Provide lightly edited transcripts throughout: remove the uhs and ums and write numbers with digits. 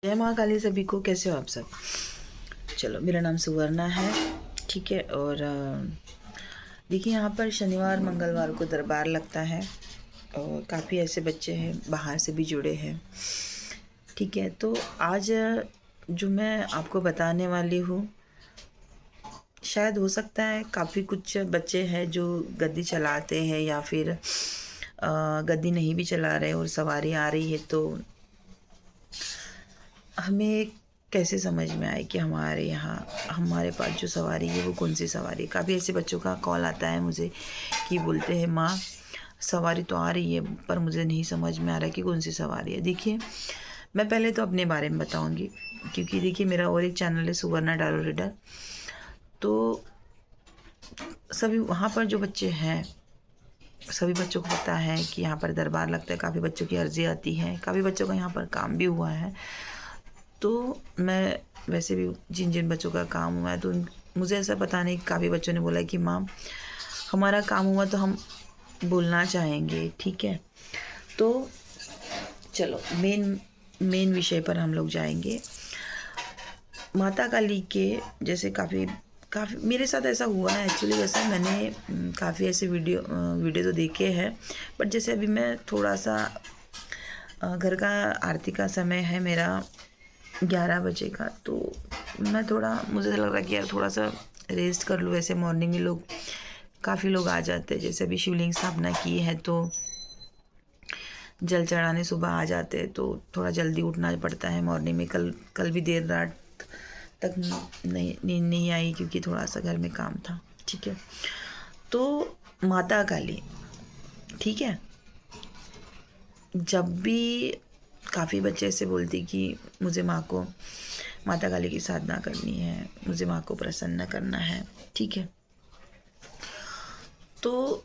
जय माँ काली सभी को। कैसे हो आप सब? चलो, मेरा नाम सुवर्णा है, ठीक है। और देखिए, यहाँ पर शनिवार मंगलवार को दरबार लगता है और काफ़ी ऐसे बच्चे हैं बाहर से भी जुड़े हैं, ठीक है। तो आज जो मैं आपको बताने वाली हूँ, शायद हो सकता है काफ़ी कुछ बच्चे हैं जो गद्दी चलाते हैं या फिर गद्दी नहीं भी चला रहे और सवारी आ रही है, तो हमें कैसे समझ में आए कि हमारे यहाँ हमारे पास जो सवारी है वो कौन सी सवारी है। काफ़ी ऐसे बच्चों का कॉल आता है मुझे कि बोलते हैं माँ सवारी तो आ रही है पर मुझे नहीं समझ में आ रहा कि कौन सी सवारी है। देखिए, मैं पहले तो अपने बारे में बताऊंगी, क्योंकि देखिए मेरा और एक चैनल है सुवर्णा टैरो रीडर। तो सभी वहाँ पर जो बच्चे हैं, सभी बच्चों को पता है कि यहाँ पर दरबार लगता है। काफ़ी बच्चों की अर्जी आती है, काफ़ी बच्चों का यहाँ पर काम भी हुआ है। तो मैं वैसे भी जिन जिन बच्चों का काम हुआ है, तो मुझे ऐसा पता नहीं, काफ़ी बच्चों ने बोला कि माँ हमारा काम हुआ तो हम बोलना चाहेंगे, ठीक है। तो चलो मेन मेन विषय पर हम लोग जाएंगे। माता काली के जैसे काफ़ी काफ़ी मेरे साथ ऐसा हुआ है एक्चुअली। वैसे मैंने काफ़ी ऐसे वीडियो तो देखे हैं, बट जैसे अभी मैं थोड़ा सा घर का आरती का समय है मेरा 11 बजे का, तो मैं थोड़ा मुझे लग रहा है कि यार थोड़ा सा रेस्ट कर लूँ। ऐसे मॉर्निंग में काफ़ी लोग आ जाते हैं, जैसे अभी शिवलिंग स्थापना की है तो जल चढ़ाने सुबह आ जाते हैं, तो थोड़ा जल्दी उठना पड़ता है मॉर्निंग में। कल भी देर रात तक नींद नहीं आई क्योंकि थोड़ा सा घर में काम था, ठीक है। तो माता काली, ठीक है, जब भी काफ़ी बच्चे ऐसे बोलते कि मुझे माता काली की साधना करनी है, मुझे माँ को प्रसन्न करना है, ठीक है। तो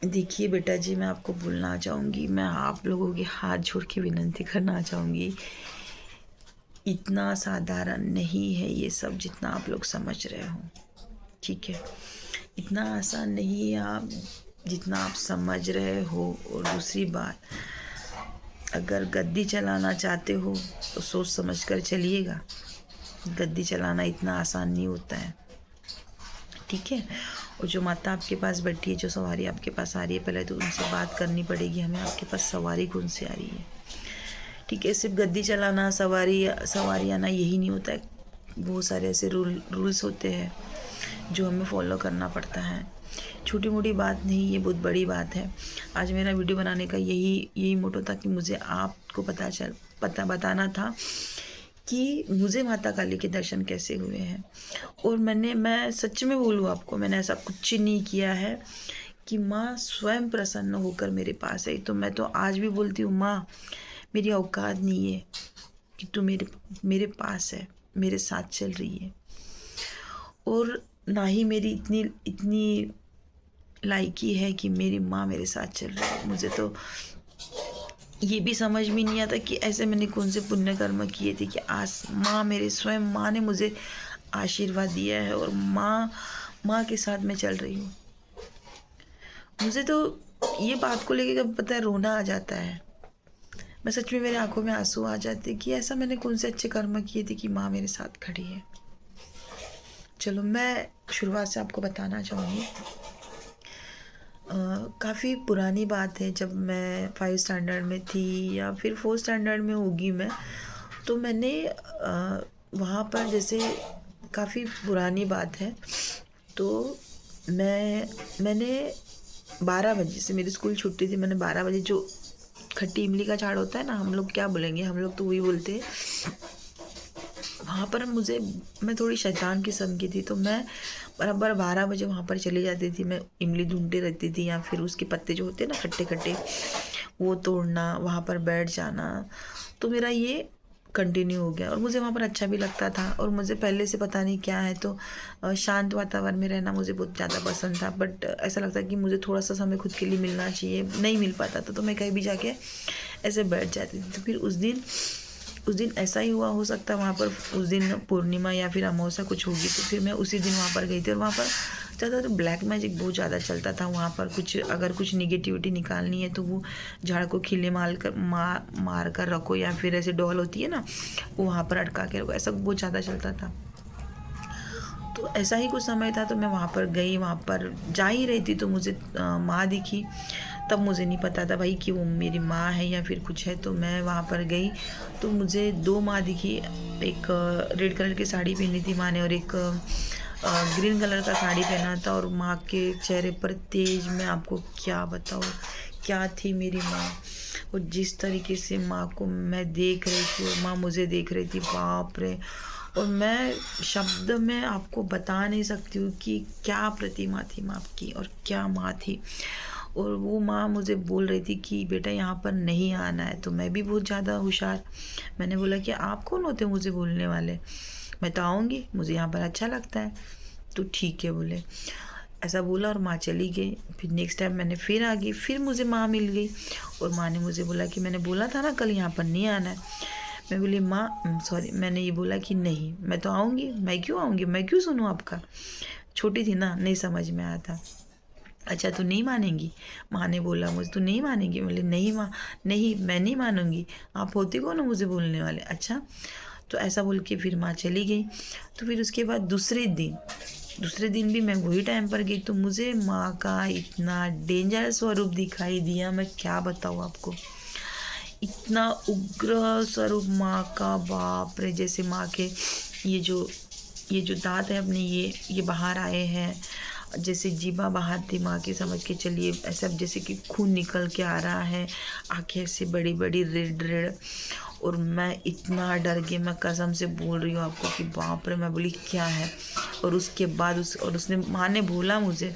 देखिए बेटा जी, मैं आपको बोलना चाहूँगी, मैं आप लोगों के हाथ जोड़ के विनती करना चाहूँगी, इतना साधारण नहीं है ये सब जितना आप लोग समझ रहे हो, ठीक है। इतना आसान नहीं है आप जितना आप समझ रहे हो। और दूसरी बात, अगर गद्दी चलाना चाहते हो तो सोच समझ कर चलिएगा। गद्दी चलाना इतना आसान नहीं होता है, ठीक है। और जो माता आपके पास बैठी है, जो सवारी आपके पास आ रही है, पहले तो उनसे बात करनी पड़ेगी हमें, आपके पास सवारी कौन सी आ रही है, ठीक है। सिर्फ गद्दी चलाना, सवारी आना यही नहीं होता है। बहुत सारे ऐसे रूल्स होते हैं जो हमें फॉलो करना पड़ता है। छोटी मोटी बात नहीं, ये बहुत बड़ी बात है। आज मेरा वीडियो बनाने का यही मोटो था कि मुझे आपको पता बताना था कि मुझे माता काली के दर्शन कैसे हुए हैं। और मैं सच में बोलूँ आपको, मैंने ऐसा कुछ नहीं किया है कि माँ स्वयं प्रसन्न होकर मेरे पास आई। तो मैं तो आज भी बोलती हूँ, माँ मेरी औकात नहीं है कि तू मेरे मेरे पास है, मेरे साथ चल रही है। और ना ही मेरी इतनी लायकी है कि मेरी माँ मेरे साथ चल रही है। मुझे तो ये भी समझ में नहीं आता कि ऐसे मैंने कौन से पुण्य कर्म किए थे कि आज स्वयं माँ ने मुझे आशीर्वाद दिया है और माँ के साथ मैं चल रही हूँ। मुझे तो ये बात को लेके कभी पता है रोना आ जाता है। मैं सच में, मेरे आंखों में आंसू आ जाते कि ऐसा मैंने कौन से अच्छे कर्म किए थे कि माँ मेरे साथ खड़ी है। चलो, मैं शुरुआत से आपको बताना चाहूँगी। काफ़ी पुरानी बात है, जब मैं 5 स्टैंडर्ड में थी या फिर 4 स्टैंडर्ड में होगी मैं, तो मैंने वहाँ पर, जैसे काफ़ी पुरानी बात है, तो मैंने 12 बजे से मेरी स्कूल छुट्टी थी। मैंने 12 बजे, जो खट्टी इमली का झाड़ होता है ना, हम लोग क्या बोलेंगे, हम लोग तो वही बोलते हैं। वहाँ पर मैं थोड़ी शैतान किस्म की थी, तो मैं बराबर 12 बजे वहाँ पर चली जाती थी। मैं इमली ढूंढती रहती थी, या फिर उसके पत्ते जो होते हैं ना खट्टे खट्टे, वो तोड़ना, वहाँ पर बैठ जाना। तो मेरा ये कंटिन्यू हो गया और मुझे वहाँ पर अच्छा भी लगता था। और मुझे पहले से पता नहीं क्या है, तो शांत वातावरण में रहना मुझे बहुत ज़्यादा पसंद था। बट ऐसा लगता कि मुझे थोड़ा सा समय खुद के लिए मिलना चाहिए, नहीं मिल पाता था, तो मैं कहीं भी जाके ऐसे बैठ जाती थी। तो फिर उस दिन उस दिन ऐसा ही हुआ, हो सकता है वहाँ पर उस दिन पूर्णिमा या फिर अमावस्या कुछ होगी, तो फिर मैं उसी दिन वहाँ पर गई थी। और वहाँ पर ज़्यादा तो ब्लैक मैजिक बहुत ज़्यादा चलता था वहाँ पर। कुछ अगर कुछ निगेटिविटी निकालनी है तो वो झाड़ को खिले मार कर रखो, या फिर ऐसे डॉल होती है ना, वो वहाँ पर अटका के रखो, ऐसा बहुत ज़्यादा चलता था। तो ऐसा ही कुछ समय था, तो मैं वहाँ पर गई, वहाँ पर जा ही रही थी तो मुझे माँ दिखी। तब मुझे नहीं पता था भाई कि वो मेरी माँ है या फिर कुछ है। तो मैं वहाँ पर गई तो मुझे दो माँ दिखी। एक रेड कलर की साड़ी पहनी थी माँ ने, और एक ग्रीन कलर का साड़ी पहना था। और माँ के चेहरे पर तेज, मैं आपको क्या बताऊँ क्या थी मेरी माँ। और जिस तरीके से माँ को मैं देख रही थी और माँ मुझे देख रही थी, बाप रे। और मैं शब्द में आपको बता नहीं सकती हूँ कि क्या प्रतिमा थी माँ की और क्या माँ थी। और वो माँ मुझे बोल रही थी कि बेटा यहाँ पर नहीं आना है। तो मैं भी बहुत ज़्यादा होशियार, मैंने बोला कि आप कौन होते मुझे बोलने वाले, मैं तो आऊँगी, मुझे यहाँ पर अच्छा लगता है। तो ठीक है बोले, ऐसा बोला और माँ चली गई। फिर नेक्स्ट टाइम मैंने फिर आ गई, फिर मुझे माँ मिल गई। और माँ ने मुझे बोला कि मैंने बोला था ना कल यहाँ पर नहीं आना है। मैं बोली माँ सॉरी, मैंने ये बोला कि नहीं मैं तो आऊँगी, मैं क्यों आऊँगी, मैं क्यों सुनूँ आपका। छोटी थी ना, नहीं समझ में आया था। अच्छा तू नहीं मानेंगी, माँ ने बोला मुझे, तू नहीं मानेंगी। बोले नहीं माँ, नहीं मैं नहीं मानूंगी, आप होते कौन हो मुझे बोलने वाले। अच्छा, तो ऐसा बोल के फिर माँ चली गई। तो फिर उसके बाद दूसरे दिन भी मैं वही टाइम पर गई, तो मुझे माँ का इतना डेंजर स्वरूप दिखाई दिया, मैं क्या बताऊँ आपको। इतना उग्र स्वरूप माँ का, बाप रे। जैसे माँ के ये जो दांत है अपने, ये बाहर आए हैं, जैसे जीभा बाहर थी माँ की, समझ के चलिए ऐसा जैसे कि खून निकल के आ रहा है, आंखें से बड़ी बड़ी रेड रेड। और मैं इतना डर गई, मैं कसम से बोल रही हूँ आपको कि बाप रे। मैं बोली क्या है। और उसके बाद उसने माँ ने बोला मुझे,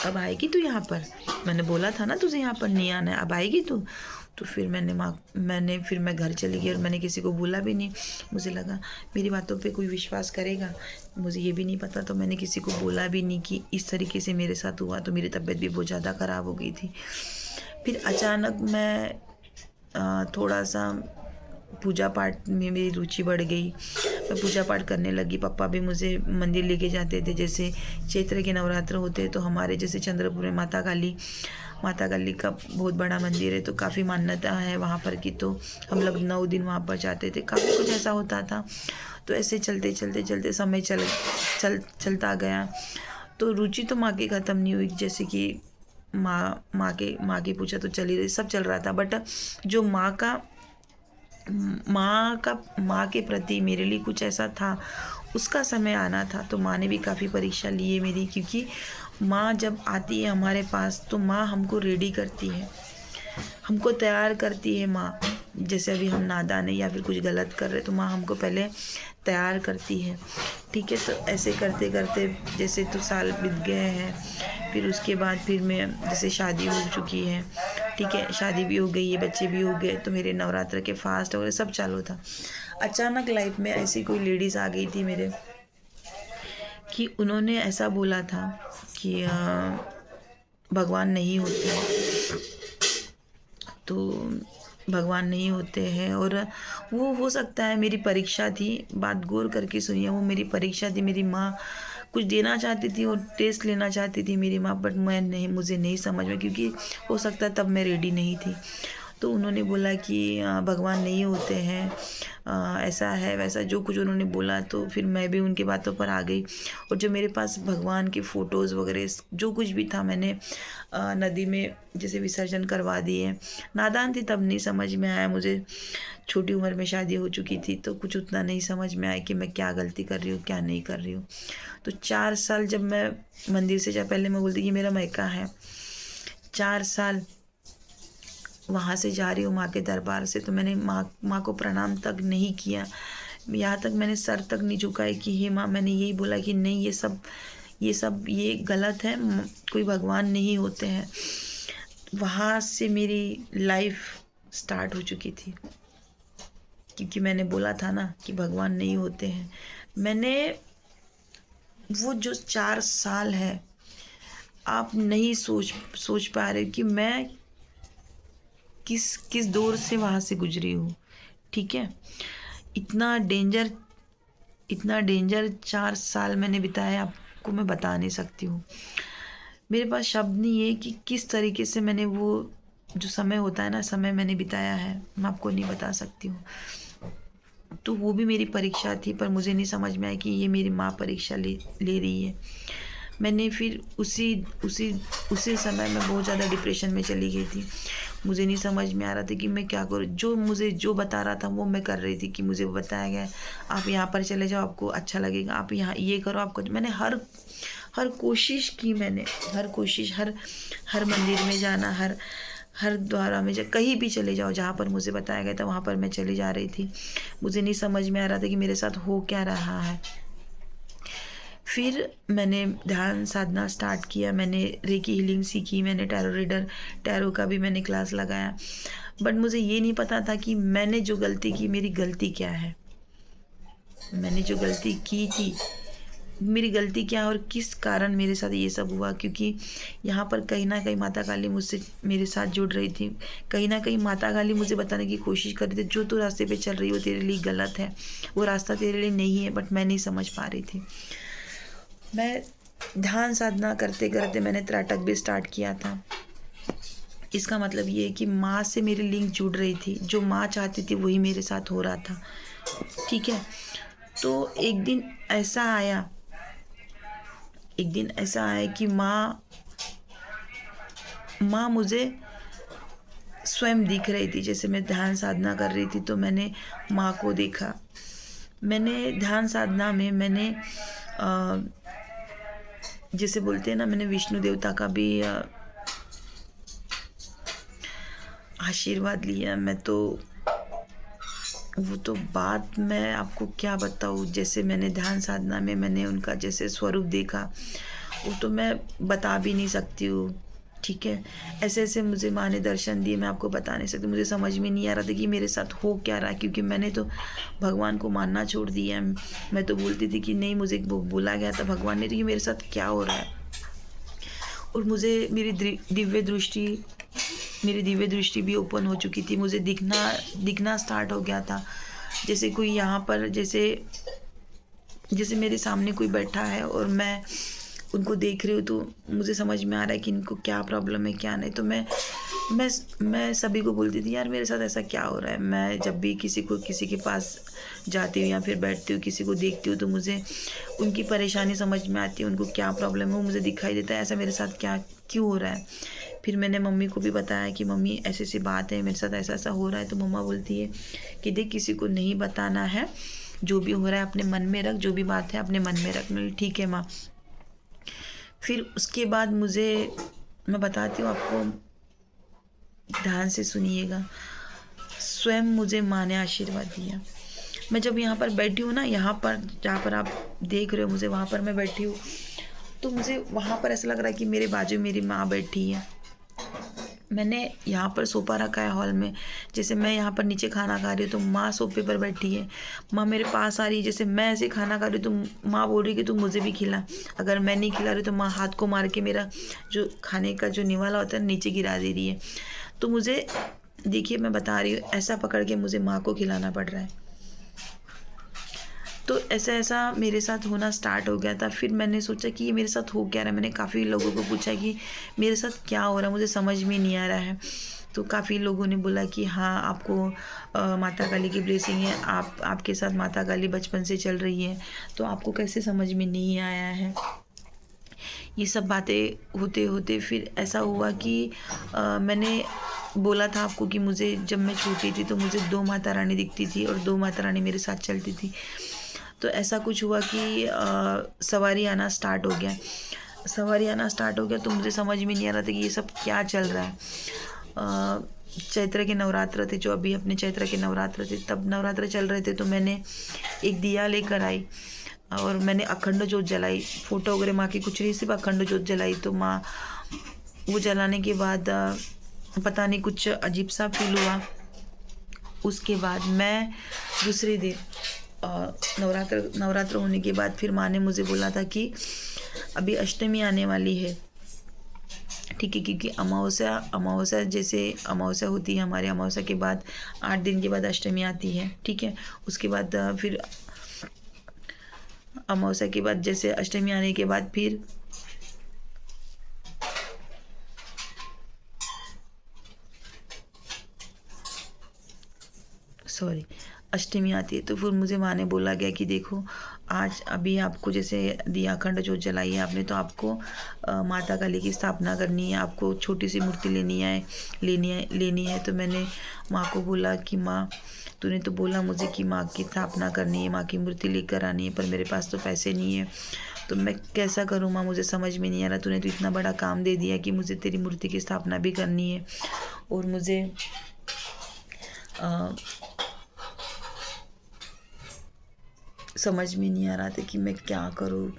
अब आएगी तू यहाँ पर, मैंने बोला था ना तुझे यहाँ पर नहीं आना है, अब आएगी तू। तो फिर फिर मैं घर चली गई और मैंने किसी को बोला भी नहीं। मुझे लगा मेरी बातों पे कोई विश्वास करेगा, मुझे ये भी नहीं पता, तो मैंने किसी को बोला भी नहीं कि इस तरीके से मेरे साथ हुआ। तो मेरी तबीयत भी बहुत ज़्यादा ख़राब हो गई थी। फिर अचानक मैं थोड़ा सा पूजा पाठ में मेरी रुचि बढ़ गई, मैं पूजा पाठ करने लगी। पापा भी मुझे मंदिर लेके जाते थे, जैसे चैत्र के नवरात्र होते हैं तो हमारे जैसे चंद्रपुर में माता काली का बहुत बड़ा मंदिर है, तो काफ़ी मान्यता है वहाँ पर की। तो हम लोग 9 दिन वहाँ पर जाते थे, काफ़ी कुछ ऐसा होता था। तो ऐसे चलते चलते चलते समय चलता गया। तो रुचि तो माँ की ख़त्म नहीं हुई, जैसे कि माँ की पूजा तो चल ही रही, सब चल रहा था। बट जो माँ के प्रति मेरे लिए कुछ ऐसा था, उसका समय आना था। तो माँ ने भी काफ़ी परीक्षा ली है मेरी, क्योंकि माँ जब आती है हमारे पास तो माँ हमको रेडी करती है, हमको तैयार करती है माँ। जैसे अभी हम नादान है या फिर कुछ गलत कर रहे तो माँ हमको पहले तैयार करती है। ठीक है, तो ऐसे करते करते जैसे तो साल बीत गए हैं। फिर उसके बाद फिर मैं जैसे शादी हो चुकी है, ठीक है, शादी भी हो गई है, बच्चे भी हो गए, तो मेरे नवरात्र के फास्ट वगैरह सब चालू था। अचानक लाइफ में ऐसी कोई लेडीज़ आ गई थी मेरे, कि उन्होंने ऐसा बोला था कि भगवान नहीं होते हैं। तो भगवान नहीं होते हैं, और वो हो सकता है मेरी परीक्षा थी। बात गौर करके सुनिए, वो मेरी परीक्षा थी। मेरी माँ कुछ देना चाहती थी और टेस्ट लेना चाहती थी मेरी माँ, बट मुझे नहीं समझ में, क्योंकि हो सकता है तब मैं रेडी नहीं थी। तो उन्होंने बोला कि भगवान नहीं होते हैं, ऐसा है वैसा जो कुछ उन्होंने बोला। तो फिर मैं भी उनकी बातों पर आ गई, और जो मेरे पास भगवान की फ़ोटोज़ वगैरह जो कुछ भी था, मैंने नदी में जैसे विसर्जन करवा दिए। नादान थी तब नहीं समझ में आया मुझे, छोटी उम्र में शादी हो चुकी थी तो कुछ उतना नहीं समझ में आया कि मैं क्या गलती कर रही हूँ क्या नहीं कर रही हूँ। तो 4 साल जब मैं मंदिर से पहले मैं बोलती कि मेरा मैका है, 4 साल वहाँ से जा रही हूँ माँ के दरबार से, तो मैंने माँ को प्रणाम तक नहीं किया, यहाँ तक मैंने सर तक नहीं झुकाई कि हे माँ। मैंने यही बोला कि नहीं, ये गलत है, कोई भगवान नहीं होते हैं। वहाँ से मेरी लाइफ स्टार्ट हो चुकी थी, क्योंकि मैंने बोला था ना कि भगवान नहीं होते हैं। मैंने वो जो 4 साल है, आप नहीं सोच पा रहे कि मैं किस किस दौर से वहाँ से गुजरी हूँ। ठीक है। इतना डेंजर, इतना डेंजर 4 साल मैंने बिताया, आपको मैं बता नहीं सकती हूँ। मेरे पास शब्द नहीं है कि किस तरीके से मैंने वो जो समय होता है ना, समय मैंने बिताया है, मैं आपको नहीं बता सकती हूँ। तो वो भी मेरी परीक्षा थी, पर मुझे नहीं समझ में आया कि ये मेरी माँ परीक्षा ले ले रही है। मैंने फिर उसी उसी उसी समय मैं बहुत ज़्यादा डिप्रेशन में चली गई थी। मुझे नहीं समझ में आ रहा था कि मैं क्या करूँ। जो मुझे जो बता रहा था वो मैं कर रही थी, कि मुझे बताया गया आप यहाँ पर चले जाओ, आपको अच्छा लगेगा, आप यहाँ ये करो, आपको। मैंने हर हर कोशिश की, मैंने हर कोशिश, हर हर मंदिर में जाना, हर हर द्वारा में कहीं भी चले जाओ, जहाँ पर मुझे बताया गया था वहाँ पर मैं चली जा रही थी। मुझे नहीं समझ में आ रहा था कि मेरे साथ हो क्या रहा है। फिर मैंने ध्यान साधना स्टार्ट किया, मैंने रेकी हीलिंग सीखी, मैंने टैरो का भी मैंने क्लास लगाया। बट मुझे ये नहीं पता था कि मैंने जो गलती की, मेरी गलती क्या है। मैंने जो गलती की थी, मेरी गलती क्या है और किस कारण मेरे साथ ये सब हुआ। क्योंकि यहाँ पर कहीं ना कहीं माता काली मुझसे मेरे साथ जुड़ रही थी। कहीं ना कहीं माता काली मुझे बताने की कोशिश कर रही थी, जो तू रास्ते पे चल रही हो तेरे लिए गलत है, वो रास्ता तेरे लिए नहीं है। बट मैं नहीं समझ पा रही थी। मैं ध्यान साधना करते करते मैंने त्राटक भी स्टार्ट किया था। इसका मतलब ये है कि माँ से मेरी लिंक जुड़ रही थी, जो माँ चाहती थी वही मेरे साथ हो रहा था। ठीक है। तो एक दिन ऐसा आया कि माँ मुझे स्वयं दिख रही थी। जैसे मैं ध्यान साधना कर रही थी तो मैंने माँ को देखा। मैंने ध्यान साधना में मैंने जैसे बोलते हैं ना, मैंने विष्णु देवता का भी आशीर्वाद लिया। मैं तो वो तो बात मैं आपको क्या बताऊँ। जैसे मैंने ध्यान साधना में मैंने उनका जैसे स्वरूप देखा, वो तो मैं बता भी नहीं सकती हूँ। ठीक है। ऐसे ऐसे मुझे माँ ने दर्शन दिए, मैं आपको बता नहीं सकती। मुझे समझ में नहीं आ रहा था कि मेरे साथ हो क्या रहा है, क्योंकि मैंने तो भगवान को मानना छोड़ दिया। मैं तो बोलती थी कि नहीं, मुझे बोला गया था भगवान ने, तो ये मेरे साथ क्या हो रहा है। और मुझे मेरी दिव्य दृष्टि भी ओपन हो चुकी थी। मुझे दिखना स्टार्ट हो गया था। जैसे कोई यहाँ पर जैसे मेरे सामने कोई बैठा है और मैं उनको देख रही हूँ, तो मुझे समझ में आ रहा है कि इनको क्या प्रॉब्लम है क्या नहीं। तो मैं सभी को बोलती थी, यार मेरे साथ ऐसा क्या हो रहा है। मैं जब भी किसी के पास जाती हूँ या फिर बैठती हूँ, किसी को देखती हूँ, तो मुझे उनकी परेशानी समझ में आती है, उनको क्या प्रॉब्लम है वो मुझे दिखाई देता है। ऐसा मेरे साथ क्यों हो रहा है। फिर मैंने मम्मी को भी बताया कि मम्मी ऐसी ऐसी बात है, मेरे साथ ऐसा ऐसा हो रहा है। तो मम्मा बोलती है कि देख, किसी को नहीं बताना है, जो भी हो रहा है अपने मन में रख, जो भी बात है अपने मन में रख। मैं ठीक है माँ। फिर उसके बाद मैं बताती हूँ आपको, ध्यान से सुनिएगा। स्वयं मुझे माँ ने आशीर्वाद दिया। मैं जब यहाँ पर बैठी हूँ ना, यहाँ पर जहाँ पर आप देख रहे हो मुझे, वहाँ पर मैं बैठी हूँ, तो मुझे वहाँ पर ऐसा लग रहा है कि मेरे बाजू मेरी माँ बैठी है। मैंने यहाँ पर सोफा रखा है हॉल में। जैसे मैं यहाँ पर नीचे खाना खा रही हूँ तो माँ सोफे पर बैठी है। माँ मेरे पास आ रही है। जैसे मैं ऐसे खाना खा रही हूँ तो माँ बोल रही है कि तू मुझे भी खिला। अगर मैं नहीं खिला रही तो माँ हाथ को मार के मेरा जो खाने का जो निवाला होता है नीचे गिरा दे रही है। तो मुझे देखिए, मैं बता रही हूँ, ऐसा पकड़ के मुझे माँ को खिलाना पड़ रहा है। तो ऐसा मेरे साथ होना स्टार्ट हो गया था। फिर मैंने सोचा कि ये मेरे साथ हो क्या रहा है। मैंने काफ़ी लोगों को पूछा कि मेरे साथ क्या हो रहा है, मुझे समझ में नहीं आ रहा है। तो काफ़ी लोगों ने बोला कि हाँ, आपको माता काली की ब्लेसिंग है, आपके साथ माता काली बचपन से चल रही है, तो आपको कैसे समझ में नहीं आया है। ये सब बातें होते होते फिर ऐसा हुआ कि मैंने बोला था आपको कि मुझे जब मैं छोटी थी तो मुझे 2 माता रानी दिखती थी और 2 माता रानी मेरे साथ चलती थी। तो ऐसा कुछ हुआ कि सवारी आना स्टार्ट हो गया तो मुझे समझ में नहीं आ रहा था कि ये सब क्या चल रहा है। चैत्र के नवरात्र थे, जो अभी अपने चैत्र के नवरात्र थे, तब नवरात्र चल रहे थे। तो मैंने एक दिया लेकर आई और मैंने अखंड जोत जलाई। फोटो वगैरह माँ की कुछ नहीं, सिर्फ अखंड जोत जलाई। तो माँ वो जलाने के बाद पता नहीं कुछ अजीब सा फील हुआ। उसके बाद मैं दूसरे दिन नवरात्र होने के बाद फिर माँ ने मुझे बोला था कि अभी अष्टमी आने वाली है, ठीक है, क्योंकि अमावस्या अमावस्या जैसे अमावस्या होती है हमारे, अमावस्या के बाद 8 दिन के बाद अष्टमी आती है। ठीक है, उसके बाद फिर अमावस्या के बाद जैसे अष्टमी आने के बाद फिर सॉरी अष्टमी आती है। तो फिर मुझे माँ ने बोला गया कि देखो आज अभी आपको जैसे दिया अखंड ज्योत जलाई है आपने, तो आपको माता काली की स्थापना करनी है, आपको छोटी सी मूर्ति लेनी है। तो मैंने माँ को बोला कि माँ तूने तो बोला मुझे कि माँ की स्थापना करनी है, माँ की मूर्ति लेकर आनी है, पर मेरे पास तो पैसे नहीं है, तो मैं कैसा करूँ माँ, मुझे समझ में नहीं आ रहा। तूने तो इतना बड़ा काम दे दिया कि मुझे तेरी मूर्ति की स्थापना भी करनी है और मुझे समझ में नहीं आ रहा था कि मैं क्या करूँ।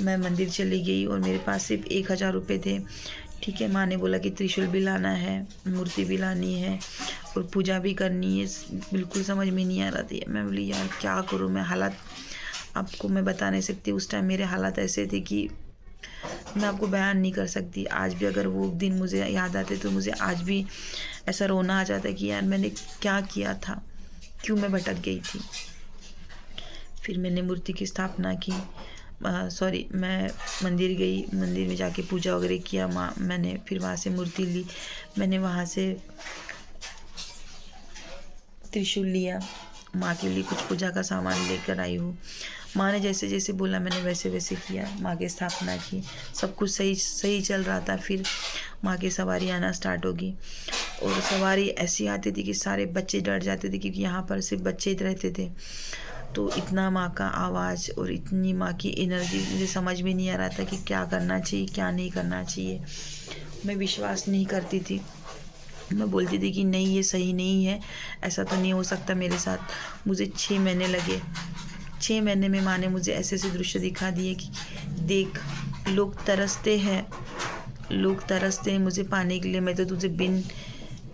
मैं मंदिर चली गई और मेरे पास सिर्फ 1000 रुपये थे। ठीक है, माँ ने बोला कि त्रिशूल भी लाना है, मूर्ति भी लानी है और पूजा भी करनी है। बिल्कुल समझ में नहीं आ रहा था। मैं बोली यार क्या करूँ, मैं हालात आपको मैं बता नहीं सकती। उस टाइम मेरे हालात ऐसे थे कि मैं आपको बयान नहीं कर सकती। आज भी अगर वो दिन मुझे याद आते तो मुझे आज भी ऐसा रोना आ जाता कि यार मैंने क्या किया था, क्यों मैं भटक गई थी। फिर मैंने मूर्ति की स्थापना की, मैं मंदिर गई, मंदिर में जाके पूजा वगैरह किया। मैंने फिर वहाँ से मूर्ति ली, मैंने वहाँ से त्रिशूल लिया, माँ के लिए कुछ पूजा का सामान लेकर आई हूँ। माँ ने जैसे जैसे बोला मैंने वैसे वैसे किया, माँ की स्थापना की, सब कुछ सही सही चल रहा था। फिर माँ की सवारी आना स्टार्ट होगी और सवारी ऐसी आती थी कि सारे बच्चे डर जाते थे, क्योंकि यहाँ पर सिर्फ बच्चे ही रहते थे। तो इतना माँ का आवाज़ और इतनी माँ की एनर्जी, मुझे समझ में नहीं आ रहा था कि क्या करना चाहिए क्या नहीं करना चाहिए। मैं विश्वास नहीं करती थी, मैं बोलती थी कि नहीं ये सही नहीं है, ऐसा तो नहीं हो सकता मेरे साथ। मुझे 6 महीने लगे। 6 महीने में माँ ने मुझे ऐसे ऐसे दृश्य दिखा दिए कि देख लोग तरसते हैं मुझे पाने के लिए, मैं तो तुझे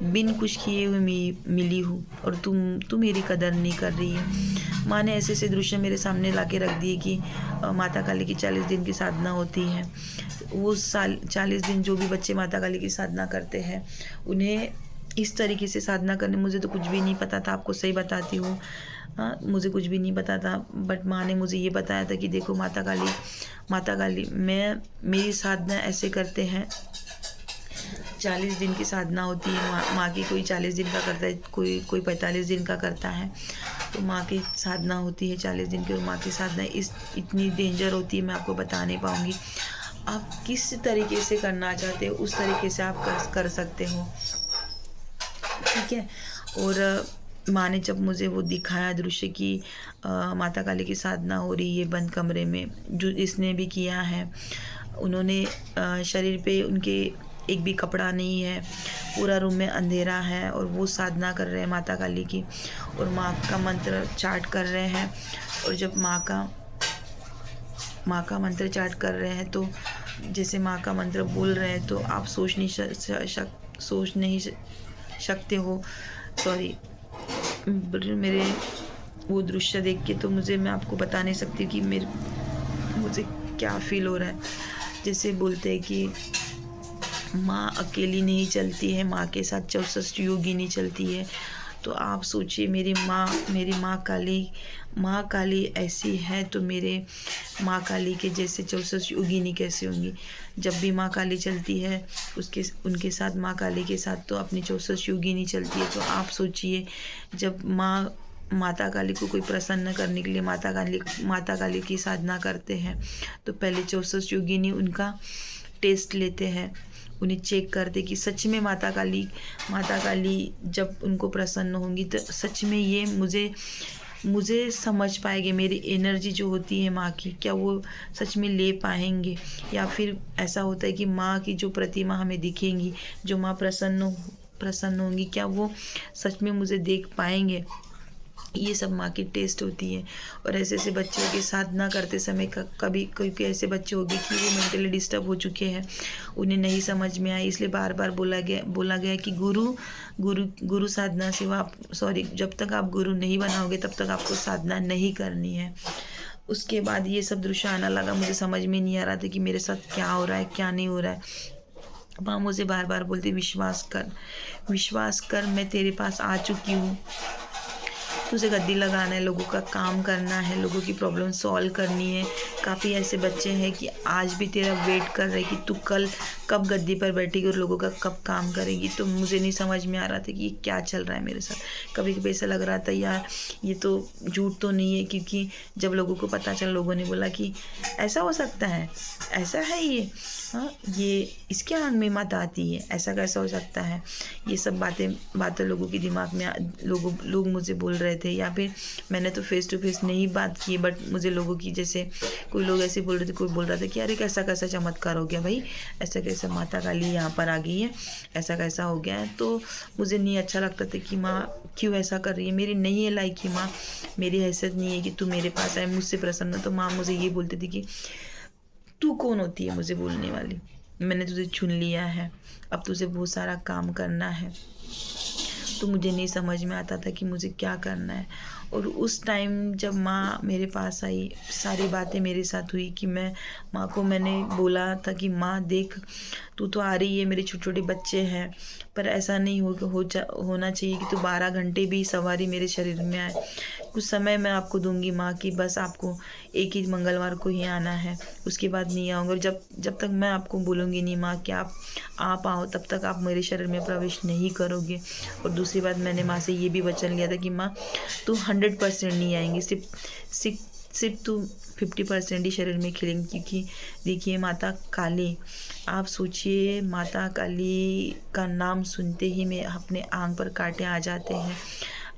बिन कुछ किए हुए मिली हूँ और तू मेरी कदर नहीं कर रही है। माँ ने ऐसे ऐसे दृश्य मेरे सामने ला के रख दिए कि माता काली की 40 दिन की साधना होती है। वो 40 दिन जो भी बच्चे माता काली की साधना करते हैं उन्हें इस तरीके से साधना करने, मुझे तो कुछ भी नहीं पता था, आपको सही बताती हूँ। मुझे कुछ भी नहीं पता था, बट माँ ने मुझे ये बताया था कि देखो माता काली मेरी साधना ऐसे करते हैं। 40 दिन की साधना होती है माँ की, कोई 40 दिन का करता है, कोई 45 दिन का करता है। तो माँ की साधना होती है 40 दिन की, और माँ की साधना इतनी डेंजर होती है, मैं आपको बता नहीं पाऊँगी। आप किस तरीके से करना चाहते हो उस तरीके से आप कर सकते हो। ठीक है, और माँ ने जब मुझे वो दिखाया दृश्य कि माता काली की साधना हो रही है बंद कमरे में, जो इसने भी किया है, उन्होंने शरीर पे उनके एक भी कपड़ा नहीं है, पूरा रूम में अंधेरा है और वो साधना कर रहे हैं माता काली की, और माँ का मंत्र चार्ट कर रहे हैं। और जब माँ का मंत्र चार्ट कर रहे हैं तो जैसे माँ का मंत्र बोल रहे हैं तो आप सोच नहीं सकते हो। सॉरी, मेरे वो दृश्य देख के तो मैं आपको बता नहीं सकती कि मुझे क्या फील हो रहा है। जैसे बोलते हैं कि माँ अकेली नहीं चलती है, माँ के साथ 64 योगिनी चलती है। तो आप सोचिए मेरी माँ काली ऐसी है तो मेरे माँ काली के जैसे 64 योगिनी कैसे होंगी। जब भी माँ काली चलती है उनके साथ माँ काली के साथ तो अपनी 64 योगिनी चलती है। तो आप सोचिए जब माता काली को कोई प्रसन्न करने के लिए माता काली की साधना करते हैं तो पहले 64 योगिनी उनका टेस्ट लेते हैं, उन्हें चेक करते कि सच में माता काली जब उनको प्रसन्न होंगी तो सच में ये मुझे समझ पाएंगे, मेरी एनर्जी जो होती है माँ की क्या वो सच में ले पाएंगे, या फिर ऐसा होता है कि माँ की जो प्रतिमा हमें दिखेंगी, जो माँ प्रसन्न होंगी, क्या वो सच में मुझे देख पाएंगे। ये सब माँ की टेस्ट होती है। और ऐसे ऐसे बच्चों की साधना करते समय कभी कोई ऐसे बच्चे होंगे कि वो मेंटली डिस्टर्ब हो चुके हैं, उन्हें नहीं समझ में आई, इसलिए बार बार बोला गया कि गुरु साधना से जब तक आप गुरु नहीं बनाओगे तब तक आपको साधना नहीं करनी है। उसके बाद ये सब दृश्य आना लगा, मुझे समझ में नहीं आ रहा था कि मेरे साथ क्या हो रहा है क्या नहीं हो रहा है। माँ मुझे बार बार बोलती विश्वास कर, मैं तेरे पास आ चुकी हूँ, तुझे गद्दी लगाना है, लोगों का काम करना है, लोगों की प्रॉब्लम सॉल्व करनी है। काफ़ी ऐसे बच्चे हैं कि आज भी तेरा वेट कर रहे कि तू कल कब गद्दी पर बैठेगी और लोगों का कब काम करेगी। तो मुझे नहीं समझ में आ रहा था कि ये क्या चल रहा है मेरे साथ। कभी कभी ऐसा लग रहा था यार ये तो झूठ तो नहीं है, क्योंकि जब लोगों को पता चला, लोगों ने बोला कि ऐसा हो सकता है, ऐसा है ये, हाँ ये इसके आंख में मत आती है, ऐसा कैसा हो सकता है। ये सब बातें लोगों के दिमाग में लोग मुझे बोल रहे थे, या फिर मैंने तो फेस टू फेस नहीं बात की, बट मुझे लोगों की जैसे कोई लोग ऐसे बोल रहे थे, कोई बोल रहा था कि अरे कैसा कैसा चमत्कार हो गया भाई, ऐसा कैसा माता काली यहाँ पर आ गई है, ऐसा कैसा हो गया है। तो मुझे नहीं अच्छा लगता था कि माँ क्यों ऐसा कर रही है, मेरी नहीं है लायक की माँ, मेरी हैसियत नहीं है कि तू मेरे पास आए, मुझसे प्रसन्न। तो माँ मुझे ये बोलती थी कि तू कौन होती है मुझे बोलने वाली, मैंने तुझे चुन लिया है, अब तुझे बहुत सारा काम करना है। तो मुझे नहीं समझ में आता था कि मुझे क्या करना है। और उस टाइम जब माँ मेरे पास आई, सारी बातें मेरे साथ हुई कि माँ को मैंने बोला था कि माँ देख, तू तो आ रही है, मेरे छोटे छोटे बच्चे हैं, पर ऐसा नहीं होना चाहिए कि तू 12 घंटे भी सवारी मेरे शरीर में आए। कुछ समय मैं आपको दूंगी माँ कि बस आपको एक ही मंगलवार को ही आना है, उसके बाद नहीं आऊँगा। और जब तक मैं आपको बोलूँगी नहीं माँ कि आप आओ, तब तक आप मेरे शरीर में प्रवेश नहीं करोगे। और दूसरी बात, मैंने माँ से ये भी वचन लिया था कि माँ तू 100% नहीं आएंगी, सिर्फ तू 50% ही शरीर में खिलेंगी। क्योंकि देखिए माता काली, आप सोचिए, माता काली का नाम सुनते ही में अपने आंख पर कांटे आ जाते हैं।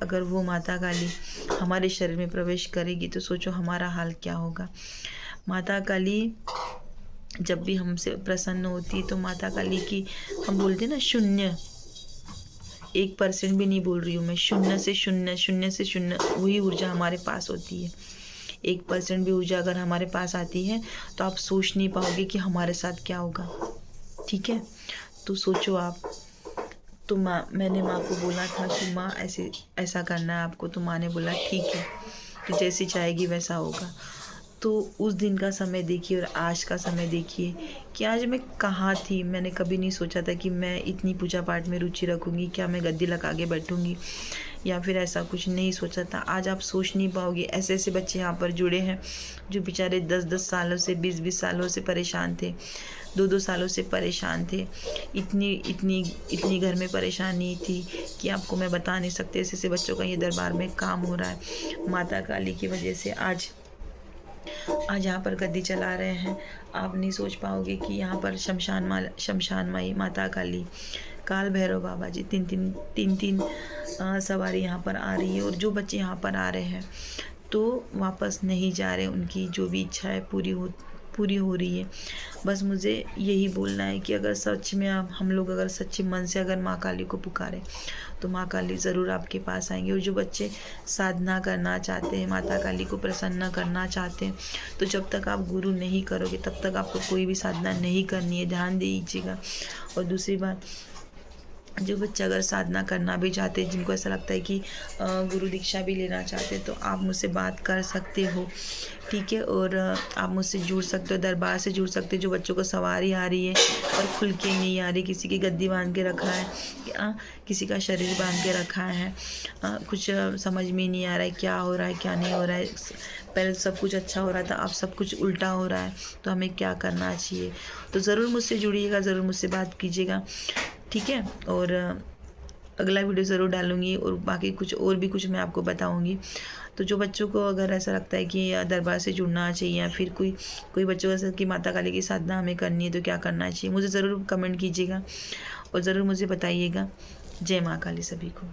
अगर वो माता काली हमारे शरीर में प्रवेश करेगी तो सोचो हमारा हाल क्या होगा। माता काली जब भी हमसे प्रसन्न होती तो माता काली की, हम बोलते ना, 1% भी नहीं बोल रही हूँ मैं, शून्य से शून्य वही ऊर्जा हमारे पास होती है। 1% भी ऊर्जा अगर हमारे पास आती है तो आप सोच नहीं पाओगे कि हमारे साथ क्या होगा। ठीक है, तो सोचो आप। तो मैंने माँ को बोला था कि माँ ऐसा करना है आपको। तो माँ ने बोला ठीक है, तो जैसी चाहेगी वैसा होगा। तो उस दिन का समय देखिए और आज का समय देखिए कि आज मैं कहाँ थी। मैंने कभी नहीं सोचा था कि मैं इतनी पूजा पाठ में रुचि रखूँगी, क्या मैं गद्दी लगा के बैठूँगी, या फिर ऐसा कुछ नहीं सोचा था। आज आप सोच नहीं पाओगे, ऐसे ऐसे बच्चे यहाँ पर जुड़े हैं जो बेचारे 10-10 सालों से, 20-20 सालों से परेशान थे, 2-2 सालों से परेशान थे। इतनी घर में परेशानी थी कि आपको मैं बता नहीं सकते। ऐसे ऐसे बच्चों का ये दरबार में काम हो रहा है। माता काली की वजह से आज यहाँ पर गद्दी चला रहे हैं। आप नहीं सोच पाओगे कि यहाँ पर शमशान माई, माता काली, काल भैरव बाबा जी, तीन सवारी यहाँ पर आ रही है। और जो बच्चे यहाँ पर आ रहे हैं तो वापस नहीं जा रहे, उनकी जो भी इच्छा है पूरी हो रही है। बस मुझे यही बोलना है कि अगर सच में हम लोग अगर सच्चे मन से अगर माँ काली को पुकारें तो माँ काली ज़रूर आपके पास आएंगे। और जो बच्चे साधना करना चाहते हैं, माता काली को प्रसन्न करना चाहते हैं, तो जब तक आप गुरु नहीं करोगे तब तक आपको कोई भी साधना नहीं करनी है, ध्यान दीजिएगा। और दूसरी बात, जो बच्चे अगर साधना करना भी चाहते हैं, जिनको ऐसा लगता है कि गुरु दीक्षा भी लेना चाहते हैं, तो आप मुझसे बात कर सकते हो, ठीक है। और आप मुझसे जुड़ सकते हो, दरबार से जुड़ सकते हो। जो बच्चों को सवारी आ रही है और खुल के नहीं आ रही, किसी की गद्दी बांध के रखा है, किसी का शरीर बांध के रखा है, कुछ समझ में नहीं आ रहा है क्या हो रहा है क्या नहीं हो रहा है। पहले सब कुछ अच्छा हो रहा था, अब सब कुछ उल्टा हो रहा है, तो हमें क्या करना चाहिए। तो ज़रूर मुझसे जुड़िएगा, ज़रूर मुझसे बात कीजिएगा, ठीक है। और अगला वीडियो ज़रूर डालूँगी और बाकी कुछ मैं आपको बताऊँगी। तो जो बच्चों को अगर ऐसा लगता है कि दरबार से जुड़ना चाहिए, या फिर कोई बच्चों को ऐसा कि माता काली की साधना हमें करनी है, तो क्या करना चाहिए, मुझे ज़रूर कमेंट कीजिएगा और ज़रूर मुझे बताइएगा। जय माँ काली सभी को।